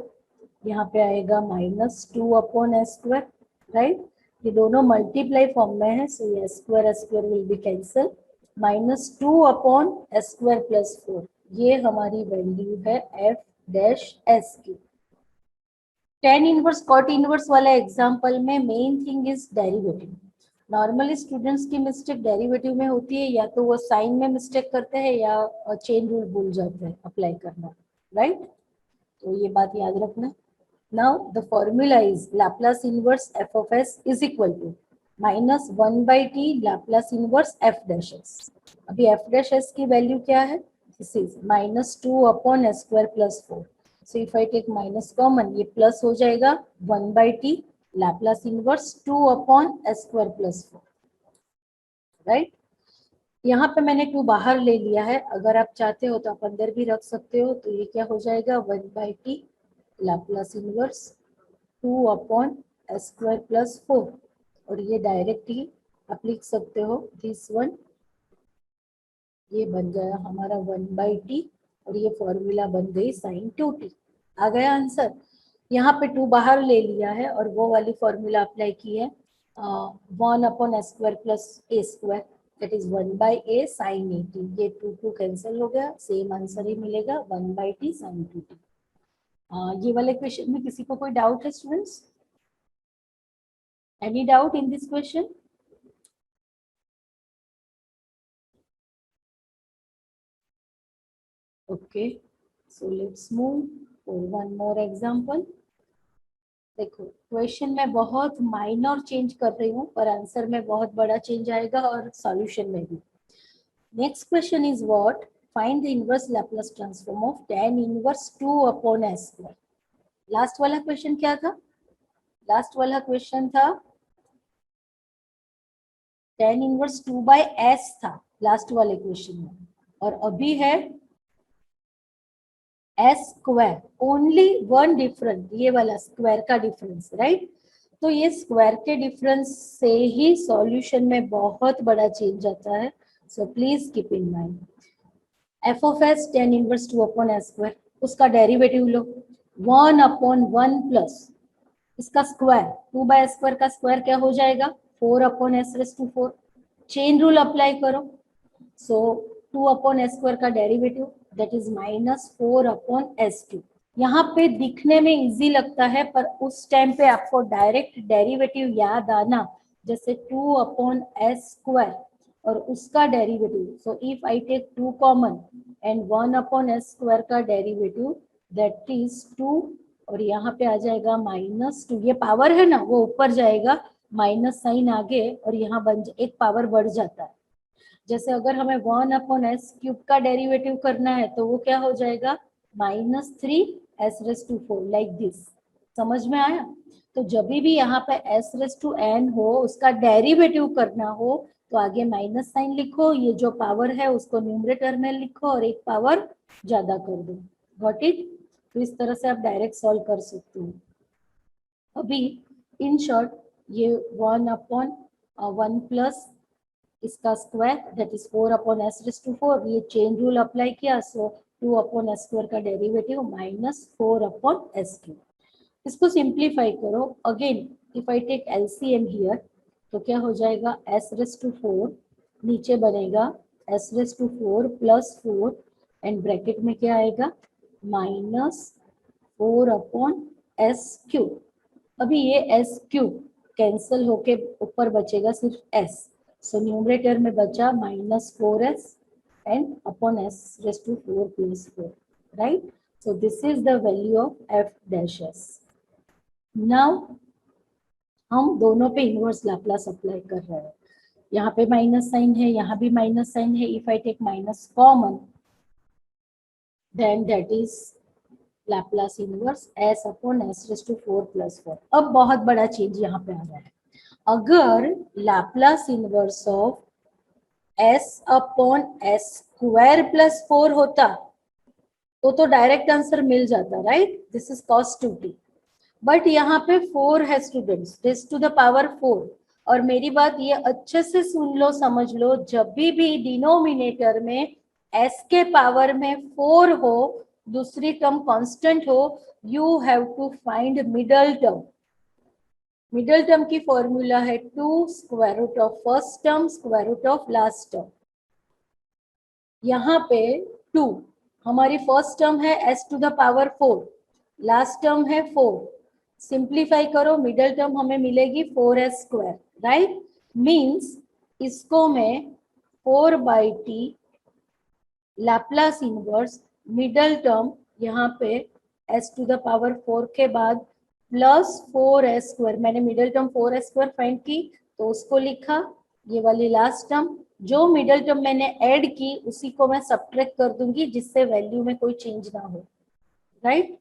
यहाँ पे आएगा -2/s स्क्वायर, राइट? ये दोनों मल्टीप्लाई फॉर्म में है, सो ये s square will be cancel, -2/s square plus 4, ये हमारी वैल्यू है f डैश s की। tan इनवर्स cot इनवर्स वाला एग्जांपल में main thing is derivative. Normally students की मिस्टेक डेरिवेटिव में होती है, या तो वो साइन में मिस्टेक करते हैं या चेन रूल भूल जाते हैं अप्लाई करना, राइट? तो ये बात याद रखना। Now the formula is Laplace inverse f of s is equal to -1/t Laplace inverse f dash s। अभी f डैश s की वैल्यू क्या है? This is -2/s square plus 4। So if I take minus common, ये plus हो जाएगा 1/t Laplace inverse 2/s square plus 4, right? यहाँ पे मैंने 2 बाहर ले लिया है, अगर आप चाहते हो तो आप अंदर भी रख सकते हो, तो ये क्या हो जाएगा? 1/t Laplace inverse 2/s square plus 4, और ये डायरेक्ट ही आप लिख सकते हो दिस वन, ये बन गया हमारा 1/t, और ये फॉर्मूला बन गई sin 2t। आ गया आंसर? यहाँ पे 2 बाहर ले लिया है और वो वाली फॉर्मूला अप्लाई की है 1/s square plus a square that is 1/a sin 80। ये 2 कैंसिल हो गया, सेम आंसर ही मिलेगा 1/t sin 2t। ये वाले क्वेश्चन में किसी को कोई डाउट है students? Any doubt in this question? Okay, so let's move for one more example. देखो, क्वेश्चन में बहुत माइनर चेंज कर रही हूँ, पर आंसर में बहुत बड़ा चेंज आएगा और सॉल्यूशन में भी। Next question is what? Find the inverse Laplace transform of tan inverse 2/s square. Last वाला क्वेश्चन क्या था? लास्ट वाला क्वेश्चन था tan इनवर्स 2/s था लास्ट वाले क्वेश्चन में, और अभी है s square, only one difference, ये वाला स्क्वायर का डिफरेंस, राइट? तो ये स्क्वायर के डिफरेंस से ही सॉल्यूशन में बहुत बड़ा चेंज आता है, so please keep in mind. f of s tan inverse 2/s square, उसका डेरिवेटिव लो, 1/1 प्लस इसका स्क्वायर, 2/s² का स्क्वायर क्या हो जाएगा, 4/s⁴। चेन रूल अप्लाई करो, सो 2/s² का डेरिवेटिव दैट इज -4/s³। यहाँ पे दिखने में इजी लगता है, पर उस टाइम पे आपको डायरेक्ट डेरिवेटिव याद आना, जैसे 2/s² और उसका derivative, so if I take 2 common and 1/s² का डेरिवेटिव दैट इज 2, और यहाँ पे आ जाएगा -2, ये पावर है ना वो ऊपर जाएगा, माइनस साइन आगे, और यहाँ एक पावर बढ़ जाता है। जैसे अगर हमें 1/s³ का डेरिवेटिव करना है तो वो क्या हो जाएगा, -3s⁴, लाइक दिस। समझ में आया? तो जब भी यहाँ पे s⁴n हो, उसका डेरिवेटिव करना हो तो आगे माइनस साइन लिखो, ये जो पावर है उसको न्यूमरेटर में लिखो और एक पावर ज्यादा कर दो। Got it? तो इस तरह से आप डायरेक्ट सॉल्व कर सकते हो। अभी इन शॉर्ट ये 1/1 प्लस इसका स्क्वायर दैट इज 4/s⁴, ये चेन रूल अप्लाई किया, सो 2/s² का डेरिवेटिव -4/s³। इसको सिंप्लीफाई करो, again if I take LCM here तो क्या हो जाएगा, s⁴, नीचे बनेगा s⁴ प्लस 4 एंड ब्रैकेट में क्या आएगा, -4/s³। अभी ये s³ कैंसिल होके ऊपर बचेगा सिर्फ s, सो न्यूमरेटर में बचा -4s and upon s⁴ plus 4, right? So this is the value of f'(s). Now हम दोनों पे इनवर्स लाप्लास अप्लाई कर रहे हैं, यहाँ पे माइनस साइन है, यहाँ भी माइनस साइन है, if I take minus common then that is Laplace inverse s/s⁴ plus 4। अब बहुत बड़ा चेंज यहाँ पे आ रहा है, अगर Laplace inverse of s/s² plus 4 होता तो डायरेक्ट आंसर मिल जाता, right? This is cos 2t, but यहाँ पे 4 है students, raise to the power 4। और मेरी बात ये अच्छे से सुन लो, समझ लो, जब भी डिनोमिनेटर में s के पावर में 4 हो, दूसरी टर्म कांस्टेंट हो, you have to find middle term. Middle term की फॉर्मूला है 2 square root of first term square root of last term. यहाँ पे 2 हमारी फर्स्ट टर्म है s to the power 4, last term है 4, सिंप्लीफाई करो, मिडल टर्म हमें मिलेगी 4s², राइट? मीन्स इसको मैं 4/t Laplace inverse middle term यहाँ पे s टू द पावर 4 के बाद प्लस 4s², मैंने मिडल टर्म 4s² फाइंड की तो उसको लिखा, ये वाली लास्ट टर्म जो मिडल टर्म मैंने ऐड की उसी को मैं सब्ट्रैक्ट कर दूंगी, जिससे वैल्यू में कोई चेंज ना हो, right?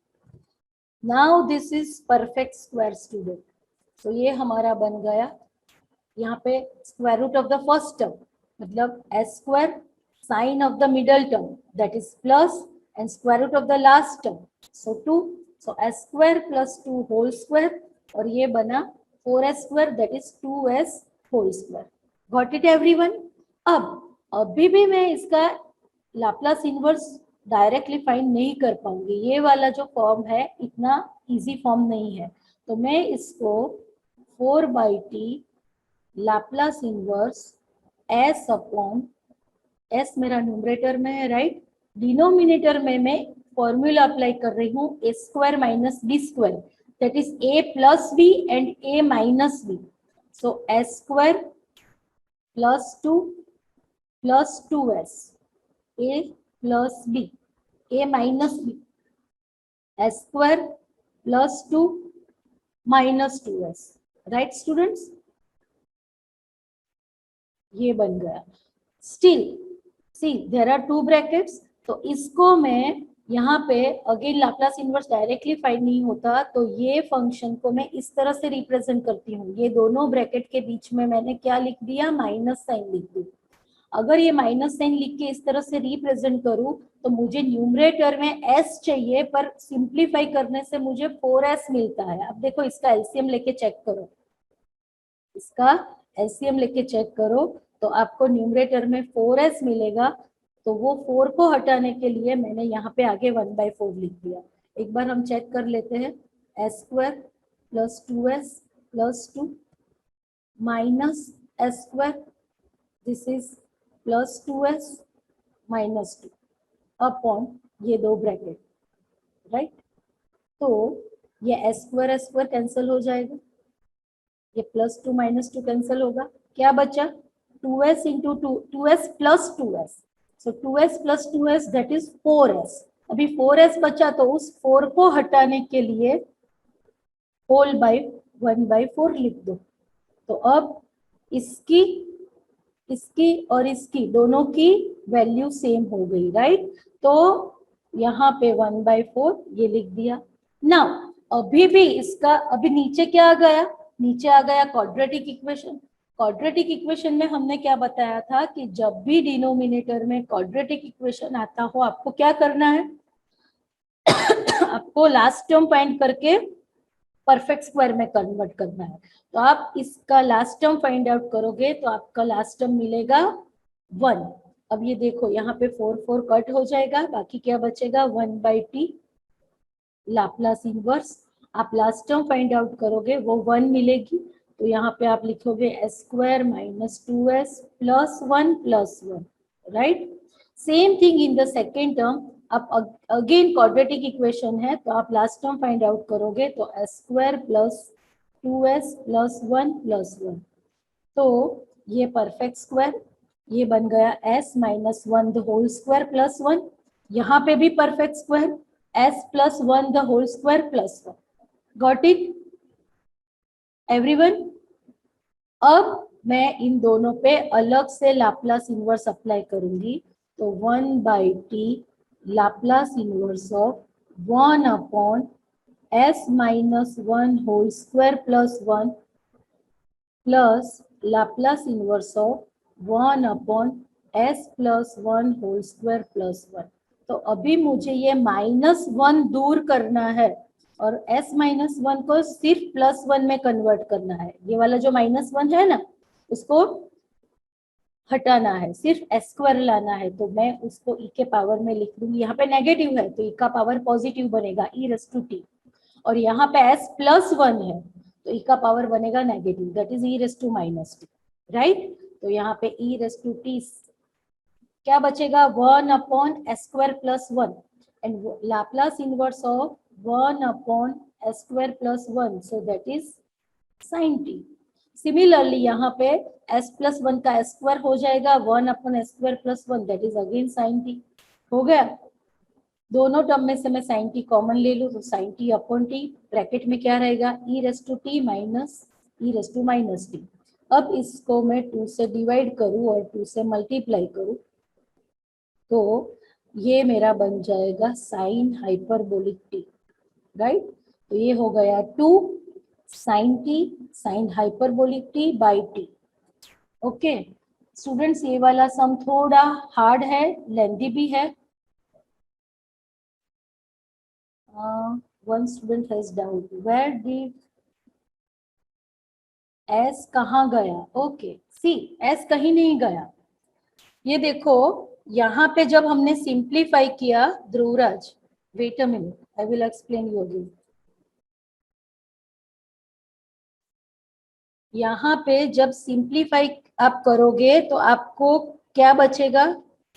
Now this is perfect square student, तो ये हमारा बन गया यहाँ पे square root of the first term, मतलब s² sign of the middle term that is plus and square root of the last term, so 2, so s² plus 2 whole square, और ये बना 4s² that is 2s whole square. Got it everyone? अब अभी भी मैं इसका Laplace inverse directly find नहीं कर पाऊंगी, ये वाला जो फॉर्म है इतना इजी फॉर्म नहीं है, तो मैं इसको 4/t लाप्लास इनवर्स s मेरा न्यूमरेटर में है, राइट? डिनोमिनेटर में मैं फॉर्मूला अप्लाई कर रही हूँ a² minus b² that is a plus b and a minus b, so s² plus 2 plus 2s, a plus b, a minus b, s² plus 2 minus 2s, right students? ये बन गया। Still see there are 2 brackets, तो इसको मैं यहाँ पे again Laplace inverse directly find नहीं होता, तो ये फंक्शन को मैं इस तरह से रिप्रेजेंट करती हूँ, ये दोनों ब्रैकेट के बीच में मैंने क्या लिख दिया, माइनस साइन लिख दी। अगर ये माइनस साइन लिख के इस तरह से रिप्रेजेंट करूँ तो मुझे न्यूमरेटर में s चाहिए, पर सिंप्लीफाई करने से मुझे 4s मिलता है। अब देखो इसका एलसीएम लेके चेक करो, इसका एलसीएम लेके चेक करो तो आपको न्यूमरेटर में 4s मिलेगा, तो वो 4 को हटाने के लिए मैंने यहाँ पे आगे 1/4 लिख दिया। एक बार हम चेक कर लेते हैं। s² + 2s + 2 - s², this is +2s - 2 upon ये दो ब्रैकेट, राइट। तो ये s² कैंसिल हो जाएगा, ये +2 - 2 कैंसिल होगा, क्या बचा 2s × 2s + 2s, so 2s + 2s that is 4s। अभी 4s बचा तो उस 4 को हटाने के लिए होल बाय 1/4 लिख दो। तो अब इसकी और इसकी दोनों की वैल्यू सेम हो गई, राइट। तो यहाँ पे 1/4 ये लिख दिया। नाउ अभी भी इसका अभी नीचे क्या आ गया, नीचे आ गया क्वाड्रेटिक इक्वेशन। क्वाड्रेटिक इक्वेशन में हमने क्या बताया था कि जब भी डिनोमिनेटर में क्वाड्रेटिक इक्वेशन आता हो आपको क्या करना है आपको लास्ट टर्म फाइंड करके परफेक्ट स्क्वायर में कन्वर्ट करना है। तो आप इसका लास्ट टर्म फाइंड आउट करोगे तो आपका लास्ट टर्म मिलेगा 1। अब ये देखो यहाँ पे 4 कट हो जाएगा, बाकी क्या बचेगा 1/t लाप्लास इनवर्स। आप लास्ट टर्म फाइंड आउट करोगे वो 1 मिलेगी, तो यहाँ पे आप लिखोगे s² - 2s + 1 + 1, right. Same thing in the second term, अब अगेन क्वाड्रेटिक इक्वेशन है तो आप लास्ट टर्म फाइंड आउट करोगे तो s² + 2s + 1 + 1, तो ये परफेक्ट स्क्वायर, ये बन गया s - 1 द होल स्क्वायर + 1, यहाँ पे भी perfect square s + 1 the whole square + 1। Got it everyone. अब मैं इन दोनों पे अलग से लाप्लास इनवर्स अप्लाई करूंगी, तो 1/t Laplace inverse of 1 upon s - 1 whole square + 1 plus Laplace inverse of 1 upon s + 1 whole square + 1। तो अभी मुझे ये -1 दूर करना है और s - 1 को सिर्फ +1 में कन्वर्ट करना है। ये वाला जो -1 है ना उसको हटाना है, सिर्फ s² लाना है, तो मैं उसको e के पावर में लिख दूंगी। यहाँ पे नेगेटिव है तो e का पावर पॉजिटिव बनेगा e⁻t, और यहाँ पे s + 1 है तो e का पावर बनेगा negative, that is e⁻t, right. तो यहाँ पे e⁻t क्या बचेगा 1 upon s² + 1 and Laplace inverse of 1 upon s² + 1, so that is sin t। Similarly यहाँ पे s + 1 का s² हो जाएगा 1 upon s² + 1, that is again sin t। हो गया, दोनों टर्म में से मैं sin t कॉमन ले लूं तो sin t upon t, bracket में क्या रहेगा e⁻t माइनस e⁻t। अब इसको मैं 2 से डिवाइड करूं और 2 से मल्टीप्लाई करूं तो ये मेरा बन जाएगा sin हाइपरबोलिक t, राइट। तो ये हो गया 2 sin t sin hyperbolic t by t। Okay students, ये वाला सम थोड़ा हार्ड है, लेंथी भी है। One student has doubt, where did s कहाँ गया? ओके सी, s कहीं नहीं गया। ये देखो यहाँ पे जब हमने सिंप्लीफाई किया, Dhruvraj wait a minute, I will explain you again. यहाँ पे जब सिंप्लीफाई आप करोगे तो आपको क्या बचेगा?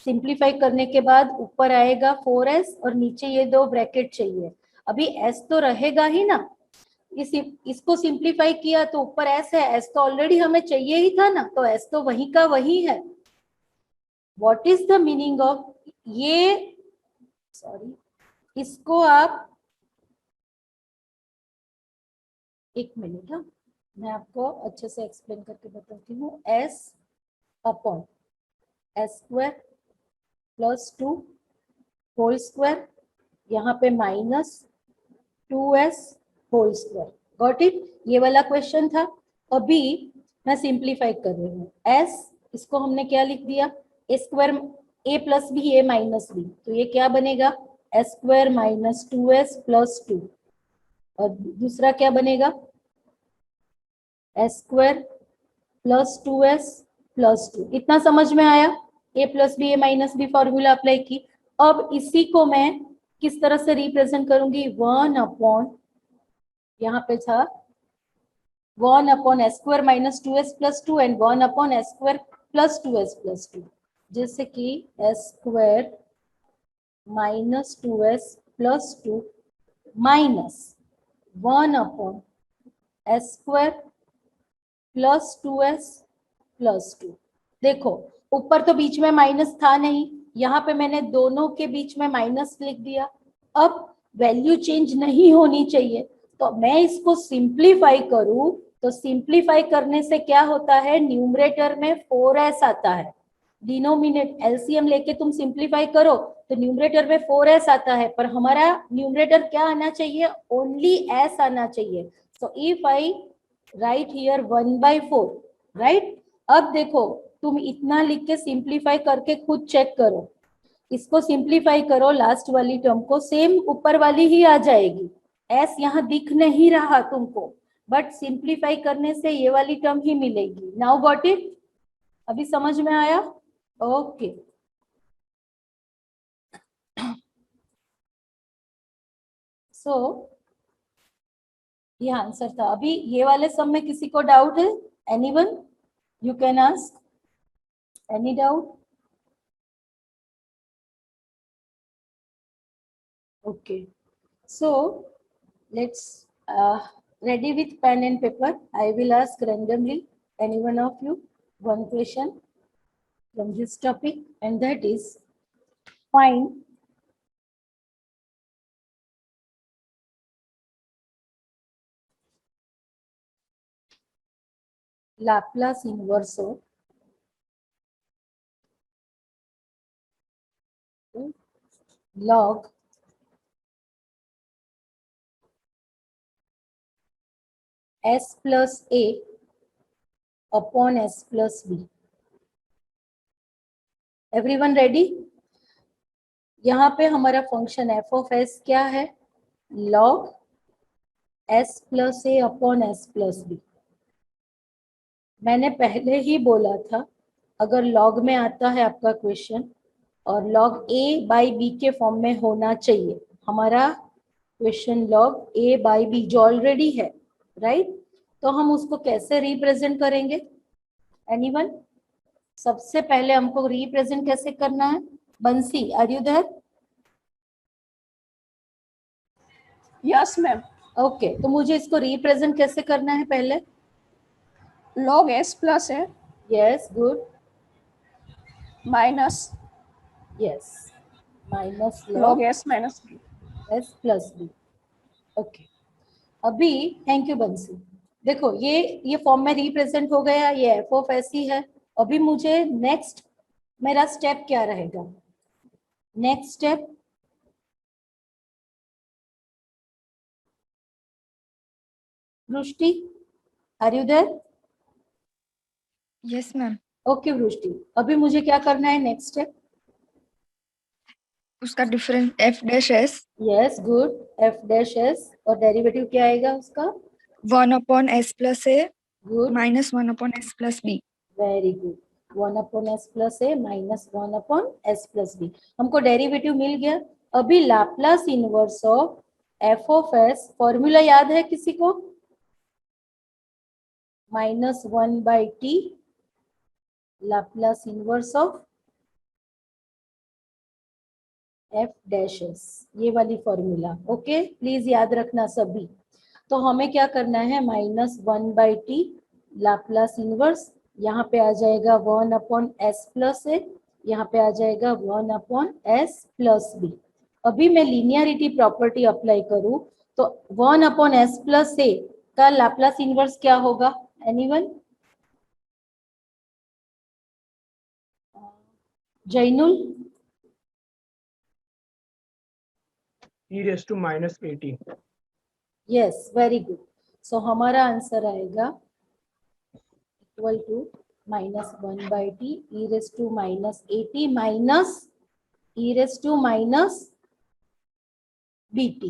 सिंप्लीफाई करने के बाद ऊपर आएगा 4s और नीचे ये दो ब्रैकेट चाहिए। अभी s तो रहेगा ही ना, इसको सिंप्लीफाई किया तो ऊपर s है, s तो ऑलरेडी हमें चाहिए ही था ना, तो s तो वही का वही है। What is the meaning of ये, सॉरी, इसको आप एक मिनट, हाँ मैं आपको अच्छे से एक्सप्लेन करके बताती हूँ। s upon s² + 2 whole square, यहाँ पे -2s whole square. Got it, ये वाला क्वेश्चन था। अभी मैं सिंप्लीफाई कर रही हूँ। s इसको हमने क्या लिख दिया, a² a + b a - b, तो ये क्या बनेगा s² - 2s + 2, और दूसरा क्या बनेगा s² + 2s + 2। इतना समझ में आया? ए प्लस बी ए माइनस बी फॉर्मूला अप्लाई की। अब इसी को मैं किस तरह से रिप्रेजेंट करूंगी, 1 अपॉन, यहाँ पे था 1 upon S square minus 2s plus 2 and 1 upon S square plus 2s plus 2, जैसे कि S square minus 2s plus 2 minus 1 upon S square plus 2s plus 2। देखो ऊपर तो बीच में माइनस था नहीं, यहाँ पे मैंने दोनों के बीच में माइनस लिख दिया। अब वैल्यू चेंज नहीं होनी चाहिए, तो मैं इसको सिंप्लीफाई करूं तो सिंप्लीफाई करने से क्या होता है, न्यूमरेटर में 4s आता है, डिनोमिनेट एलसीएम लेके तुम सिंप्लीफाई करो तो न्यूमरेटर में 4s आता है, पर हमारा न्यूमरेटर क्या आना चाहिए, ओनली s आना चाहिए। सो if I right here 1/4, right. अब देखो तुम इतना लिख के सिंप्लीफाई करके खुद चेक करो, इसको सिंप्लीफाई करो, लास्ट वाली टर्म को, सेम ऊपर वाली ही आ जाएगी, एस यहाँ दिख नहीं रहा तुमको, बट सिंप्लीफाई करने से ये वाली टर्म ही मिलेगी। नाउ गॉट इट, अभी समझ में आया? ओके सो ये आंसर था। अभी ये वाले सब में किसी को डाउट है? Anyone, you can ask, any doubt? Okay, so let's ready with pen and paper. I will ask randomly any one of you one question from this topic, and that is find Laplace inverse of log s plus a upon s plus b. Everyone ready? यहाँ पे हमारा function f of s क्या है, log s plus a upon s plus b। मैंने पहले ही बोला था अगर लॉग में आता है आपका क्वेश्चन और लॉग a बाई बी के फॉर्म में होना चाहिए, हमारा question log a by B जो ऑलरेडी है, राइट, तो हम उसको कैसे रिप्रेजेंट करेंगे? एनीवन? सबसे पहले हमको रिप्रेजेंट कैसे करना है? Bansi, are you there? Yes ma'am. Okay, तो मुझे इसको रिप्रेजेंट कैसे करना है पहले? लॉग एस प्लस है yes, good, minus yes, minus log S minus B. S plus B. Okay, अभी थैंक यू बंसी। देखो ये फॉर्म में रिप्रेजेंट हो गया, ये एफ ऑफ एस ही है। अभी मुझे नेक्स्ट मेरा स्टेप क्या रहेगा? Next step Vrishti, are you there? Yes ma'am. Okay Vrishti, अभी मुझे क्या करना है नेक्स्ट स्टेप? उसका difference F dash S yes good, F dash S, और डेरिवेटिव क्या आएगा उसका? 1 upon S plus A good, minus 1 upon S plus B. Very good, 1 upon S plus A minus 1 upon S plus B, हमको derivative मिल गया। अभी Laplace inverse of F of S, formula याद है किसी को? -1/t Laplace inverse of F dash S, ये वाली फॉर्मूला। ओके, प्लीज याद रखना सभी। तो हमें क्या करना है, -1/t लाप्लास इनवर्स, यहाँ पे आ जाएगा 1 अपॉन एस प्लस ए, यहाँ पे आ जाएगा 1 अपॉन एस प्लस बी। अभी मैं लीनियरिटी प्रॉपर्टी अप्लाई करूं तो 1 अपॉन एस प्लस ए का लाप्लास इनवर्स क्या होगा? Anyone? Zainul? e raised to -80। Yes, very good. So हमारा आंसर आएगा equal to -1/t e raised to -80 minus e raised to -bt।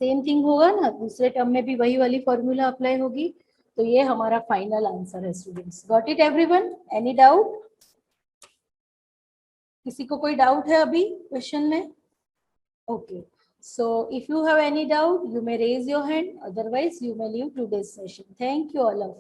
Same thing होगा ना, दूसरे टर्म में भी वही वाली फॉर्मूला अप्लाई होगी। तो ये हमारा फाइनल आंसर है students. Got it everyone? Any doubt? किसी को कोई डाउट है अभी क्वेश्चन में? Okay, so if you have any doubt, you may raise your hand. Otherwise, you may leave today's session. Thank you all of you.